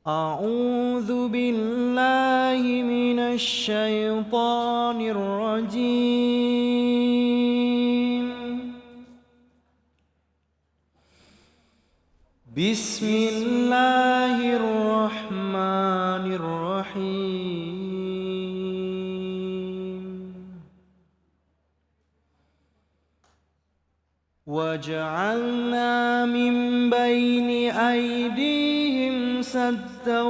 أعوذ بالله من الشيطان الرجيم. بسم الله الرحمن الرحيم. وجعلنا من بين أيديهم سدا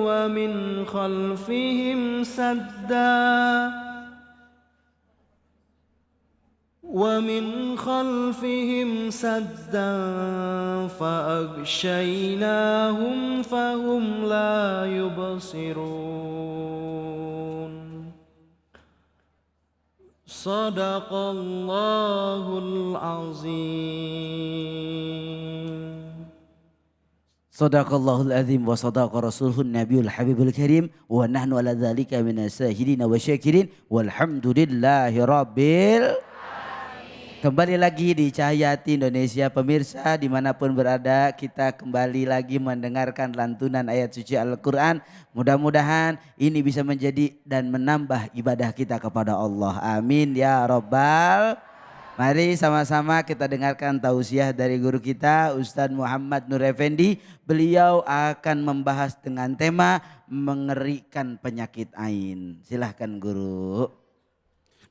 ومن خلفهم سدا فأغشيناهم فهم لا يبصرون. صدق الله العظيم. Sadaqallahul azim wa sadaqa rasuluhun nabiyul habibul karim wa nahnu ala dzalika minas syahidin wa syakirin walhamdulillahi rabbil. Kembali lagi di Cahayati Indonesia, pemirsa dimanapun berada, kita kembali lagi mendengarkan lantunan ayat suci Al-Quran. Mudah-mudahan ini bisa menjadi dan menambah ibadah kita kepada Allah. Amin ya Rabbal. Mari sama-sama kita dengarkan tausiah dari guru kita Ustadz Muhammad Nur Effendi. Beliau akan membahas dengan tema mengerikan penyakit ain. Silahkan guru.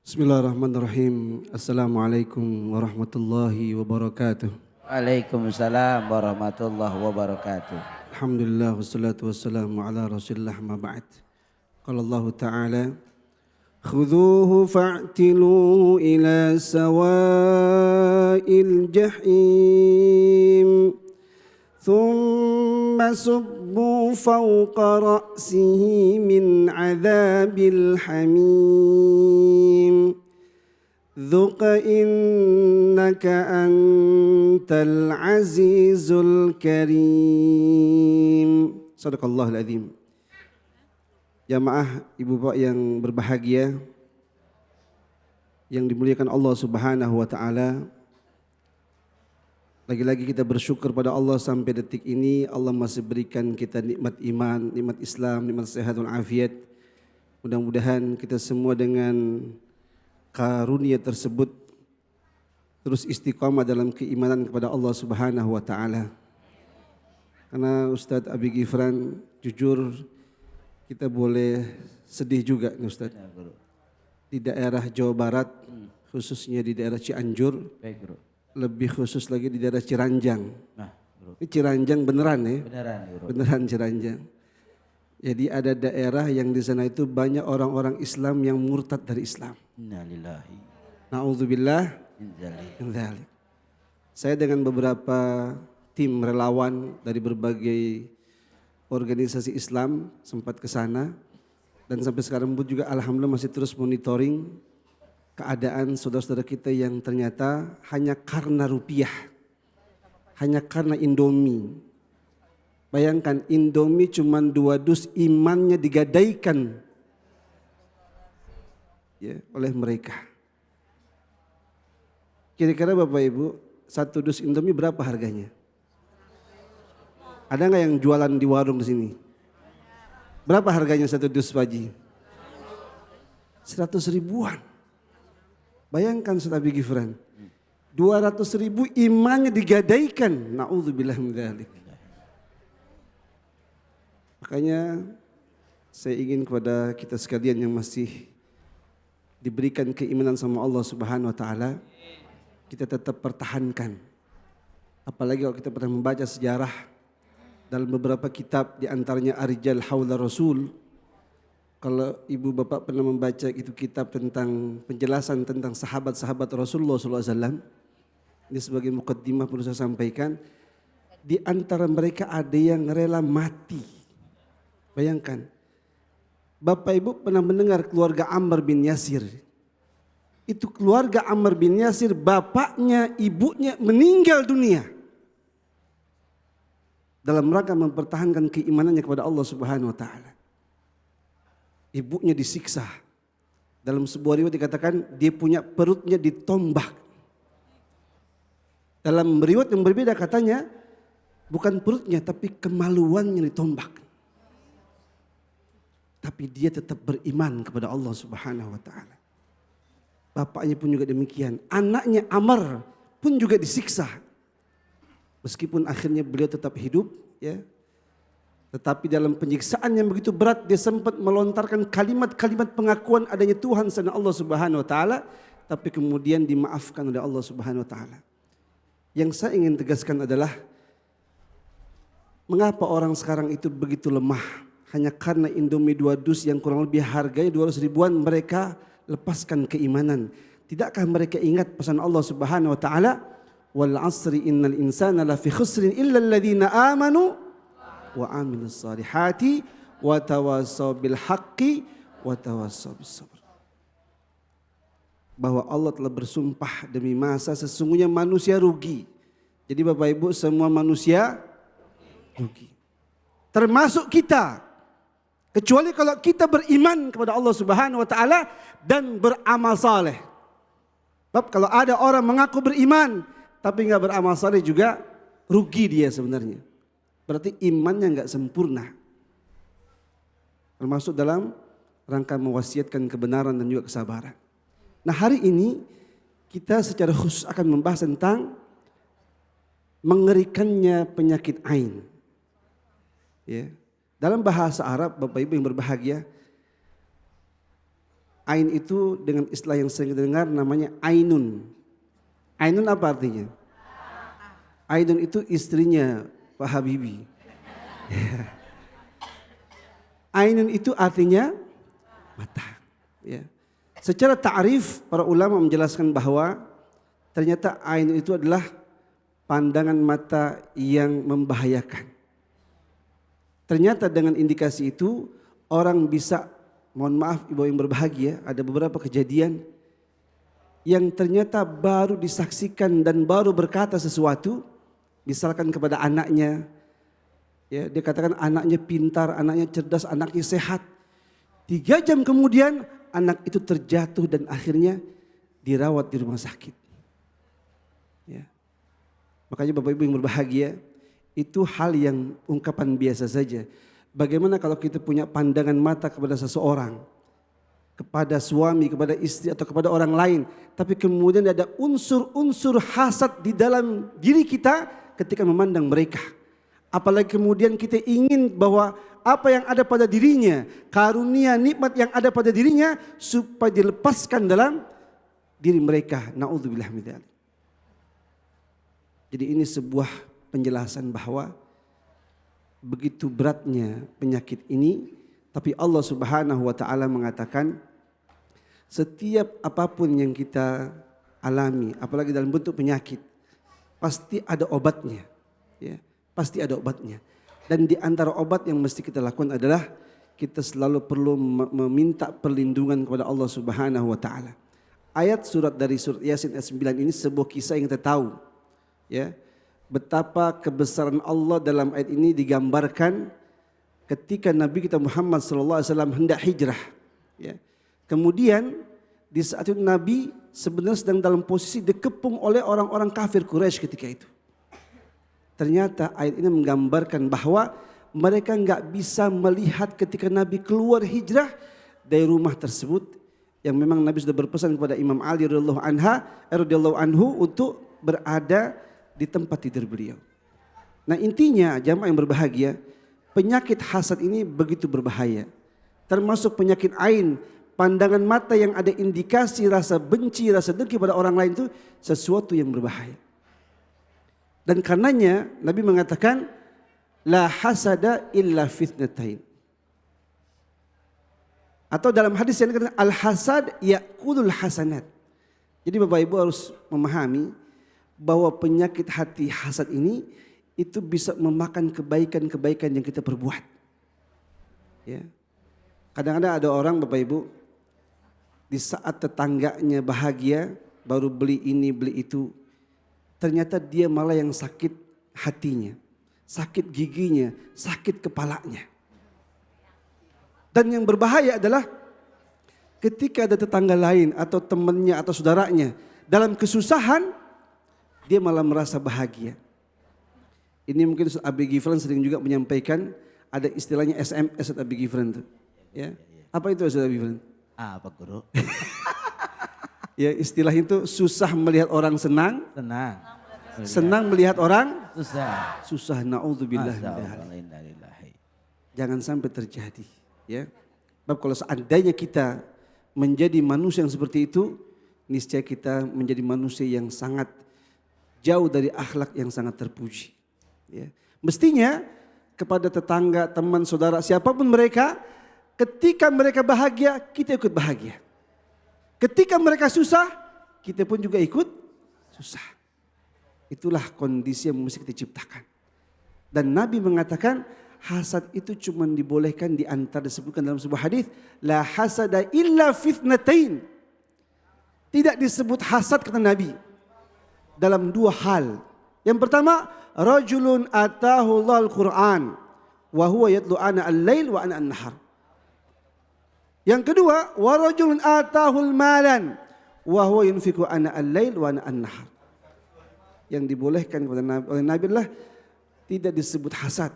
Bismillahirrahmanirrahim. Assalamualaikum warahmatullahi wabarakatuh. Waalaikumsalam warahmatullahi wabarakatuh. Alhamdulillah wassalatu wassalamu ala rasulillah ma ba'd. Qala Allah Ta'ala khudhuhu fa'tiluhu ila sawa'il jahim thumma subbu fawqa ra'sihi min 'adzabil hamim dhuqa innaka antal azizul karim. Sadaqallahul azim. Jamaah ibu bapak yang berbahagia, yang dimuliakan Allah Subhanahu wa taala. Lagi-lagi kita bersyukur pada Allah sampai detik ini Allah masih berikan kita nikmat iman, nikmat Islam, nikmat sehat dan afiat. Mudah-mudahan kita semua dengan karunia tersebut terus istiqamah dalam keimanan kepada Allah Subhanahu wa taala. Karena Ustadz Abi Gifran jujur kita boleh sedih juga nih Ustadz. Di daerah Jawa Barat, khususnya di daerah Cianjur, lebih khusus lagi di daerah Ciranjang. Ini Ciranjang beneran ya? Beneran Ciranjang. Jadi ada daerah yang di sana itu banyak orang-orang Islam yang murtad dari Islam. Innalillahi. Na'udzubillah. Inzalik. Saya dengan beberapa tim relawan dari berbagai organisasi Islam sempat ke sana dan sampai sekarang pun juga alhamdulillah masih terus monitoring keadaan saudara-saudara kita yang ternyata hanya karena rupiah, hanya karena Indomie. Bayangkan Indomie cuma 2 dus imannya digadaikan ya, oleh mereka. Kira-kira Bapak Ibu 1 dus Indomie berapa harganya? Ada nggak yang jualan di warung di sini? Berapa harganya 1 dus Pak Haji? 100 ribuan. Bayangkan Ustaz Abi Gifran. 200 ribu imannya digadaikan. Na'udzubillah min dzalik. Makanya saya ingin kepada kita sekalian yang masih diberikan keimanan sama Allah Subhanahu wa taala, kita tetap pertahankan. Apalagi kalau kita pernah membaca sejarah dalam beberapa kitab, di antaranya Ar-Rijal Haula Rasul. Kalau ibu bapak pernah membaca itu kitab tentang penjelasan tentang sahabat-sahabat Rasulullah SAW, ini sebagai mukaddimah perlu saya sampaikan. Di antara mereka ada yang rela mati. Bayangkan, Bapak Ibu pernah mendengar keluarga Ammar bin Yasir. Itu keluarga Ammar bin Yasir, bapaknya, ibunya meninggal dunia dalam rangka mempertahankan keimanannya kepada Allah Subhanahu wa taala. Ibunya disiksa. Dalam sebuah riwayat dikatakan dia punya perutnya ditombak. Dalam riwayat yang berbeda katanya bukan perutnya tapi kemaluannya ditombak. tapi dia tetap beriman kepada Allah Subhanahu wa taala. Bapaknya pun juga demikian. Anaknya Amr pun juga disiksa. Meskipun akhirnya beliau tetap hidup, ya. Tetapi dalam penyiksaan yang begitu berat, dia sempat melontarkan kalimat-kalimat pengakuan adanya Tuhan selain Allah Subhanahu wa taala, tapi kemudian dimaafkan oleh Allah Subhanahu wa taala. Yang saya ingin tegaskan adalah mengapa orang sekarang itu begitu lemah? Hanya karena Indomie 2 dus yang kurang lebih harganya 200 ribuan mereka lepaskan keimanan. Tidakkah mereka ingat pesan Allah Subhanahu wa taala, "Wal 'asri innal insana lafi khusrin illa alladziina aamanu wa 'amilus shalihati wa tawassaw bil haqqi wa tawassaw bis sabr." Bahwa Allah telah bersumpah demi masa sesungguhnya manusia rugi. Jadi Bapak Ibu, semua manusia rugi. Termasuk kita. Kecuali kalau kita beriman kepada Allah Subhanahu wa taala dan beramal saleh. Sebab kalau ada orang mengaku beriman tapi enggak beramal saleh juga rugi dia sebenarnya. Berarti imannya enggak sempurna. Termasuk dalam rangka mewasiatkan kebenaran dan juga kesabaran. Nah, hari ini kita secara khusus akan membahas tentang mengerikannya penyakit ain. Ya. Dalam bahasa Arab, Bapak Ibu yang berbahagia, ain itu dengan istilah yang sering kita dengar namanya ainun. Ainun apa artinya? Ainun itu istrinya Pak Habibie. Ainun itu artinya mata. Ya. Secara ta'rif para ulama menjelaskan bahwa ternyata ain itu adalah pandangan mata yang membahayakan. Ternyata dengan indikasi itu orang bisa, mohon maaf ibu yang berbahagia, ada beberapa kejadian yang ternyata baru disaksikan dan baru berkata sesuatu, misalkan kepada anaknya, ya, dia katakan anaknya pintar, anaknya cerdas, anaknya sehat. 3 jam kemudian anak itu terjatuh dan akhirnya dirawat di rumah sakit. Ya. Makanya Bapak Ibu yang berbahagia, itu hal yang ungkapan biasa saja. Bagaimana kalau kita punya pandangan mata kepada seseorang, kepada suami, kepada istri atau kepada orang lain, tapi kemudian ada unsur-unsur hasad di dalam diri kita ketika memandang mereka. Apalagi kemudian kita ingin bahwa apa yang ada pada dirinya, karunia nikmat yang ada pada dirinya supaya dilepaskan dalam diri mereka. Na'udzubillah min dzalik. Jadi ini sebuah penjelasan bahwa begitu beratnya penyakit ini, tapi Allah Subhanahu wa taala mengatakan setiap apapun yang kita alami, apalagi dalam bentuk penyakit, pasti ada obatnya. Ya, pasti ada obatnya. Dan di antara obat yang mesti kita lakukan adalah kita selalu perlu meminta perlindungan kepada Allah Subhanahu wa taala. Ayat surat dari surat Yasin ayat 9 ini sebuah kisah yang kita tahu. Ya. Betapa kebesaran Allah dalam ayat ini digambarkan ketika Nabi kita Muhammad SAW hendak hijrah. Ya. Kemudian di saat itu Nabi sebenarnya sedang dalam posisi dikepung oleh orang-orang kafir Quraisy ketika itu. Ternyata ayat ini menggambarkan bahwa mereka enggak bisa melihat ketika Nabi keluar hijrah dari rumah tersebut yang memang Nabi sudah berpesan kepada Imam Ali radhiyallahu anhu untuk berada di tempat tidur beliau. Nah, intinya jamaah yang berbahagia, penyakit hasad ini begitu berbahaya. Termasuk penyakit ain, pandangan mata yang ada indikasi rasa benci, rasa dengki pada orang lain itu sesuatu yang berbahaya. Dan karenanya Nabi mengatakan la hasada illa fitnatain. Atau dalam hadis yang dikatakan al hasad ya'kulul hasanat. Jadi Bapak Ibu harus memahami bahwa penyakit hati hasad ini itu bisa memakan kebaikan-kebaikan yang kita perbuat. Ya. Kadang-kadang ada orang Bapak Ibu di saat tetangganya bahagia baru beli ini beli itu, ternyata dia malah yang sakit hatinya, sakit giginya, sakit kepalanya. Dan yang berbahaya adalah ketika ada tetangga lain atau temannya atau saudaranya dalam kesusahan, dia malah merasa bahagia. Ini mungkin Abi Gifran sering juga menyampaikan, ada istilahnya SMS Abi Gifran itu. Ya. Apa itu Ustaz Habibul? Apa guru? Ya istilah itu susah melihat orang senang, Senang. senang melihat orang Susah. susah. Naudzubillah. Astagfirullahaladzim. Jangan sampai terjadi. Ya. Sebab kalau seandainya kita menjadi manusia yang seperti itu, niscaya kita menjadi manusia yang sangat jauh dari akhlak yang sangat terpuji. Ya. Mestinya kepada tetangga, teman, saudara, siapapun mereka, ketika mereka bahagia, kita ikut bahagia. Ketika mereka susah, kita pun juga ikut susah. Itulah kondisi yang mesti kita ciptakan. Dan Nabi mengatakan hasad itu cuma dibolehkan di antara disebutkan dalam sebuah hadis, la hasada illa fitnatain. Tidak disebut hasad kata Nabi dalam dua hal. Yang pertama, rajulun atahu Allahul Quran wa huwa yatlu ana al-lail wa ana an-nahar. Yang kedua, wa rajulun atahul malan wa huwa yunfiqu ana al-lail wa ana an-nahar. Yang dibolehkan kepada Nabi, oleh Nabi adalah tidak disebut hasad.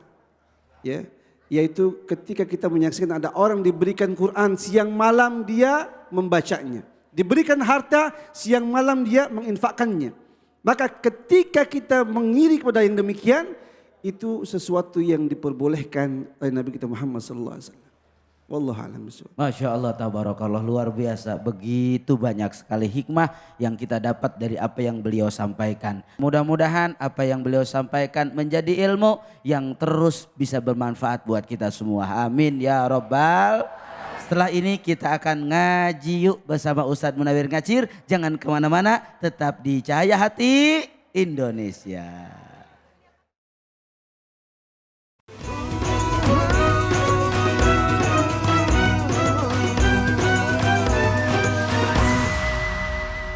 Ya, yaitu ketika kita menyaksikan ada orang diberikan Quran siang malam dia membacanya. Diberikan harta siang malam dia menginfakkannya. Maka ketika kita mengiri kepada yang demikian, itu sesuatu yang diperbolehkan oleh Nabi kita Muhammad sallallahu alaihi wasallam. Wallahu a'lam bishawab. Masya Allah, tabarakallah, luar biasa. Begitu banyak sekali hikmah yang kita dapat dari apa yang beliau sampaikan. Mudah-mudahan apa yang beliau sampaikan menjadi ilmu yang terus bisa bermanfaat buat kita semua. Amin ya Rabbal. Setelah ini kita akan ngaji yuk bersama Ustadz Munawir Ngacir. Jangan kemana-mana, tetap di Cahaya Hati Indonesia.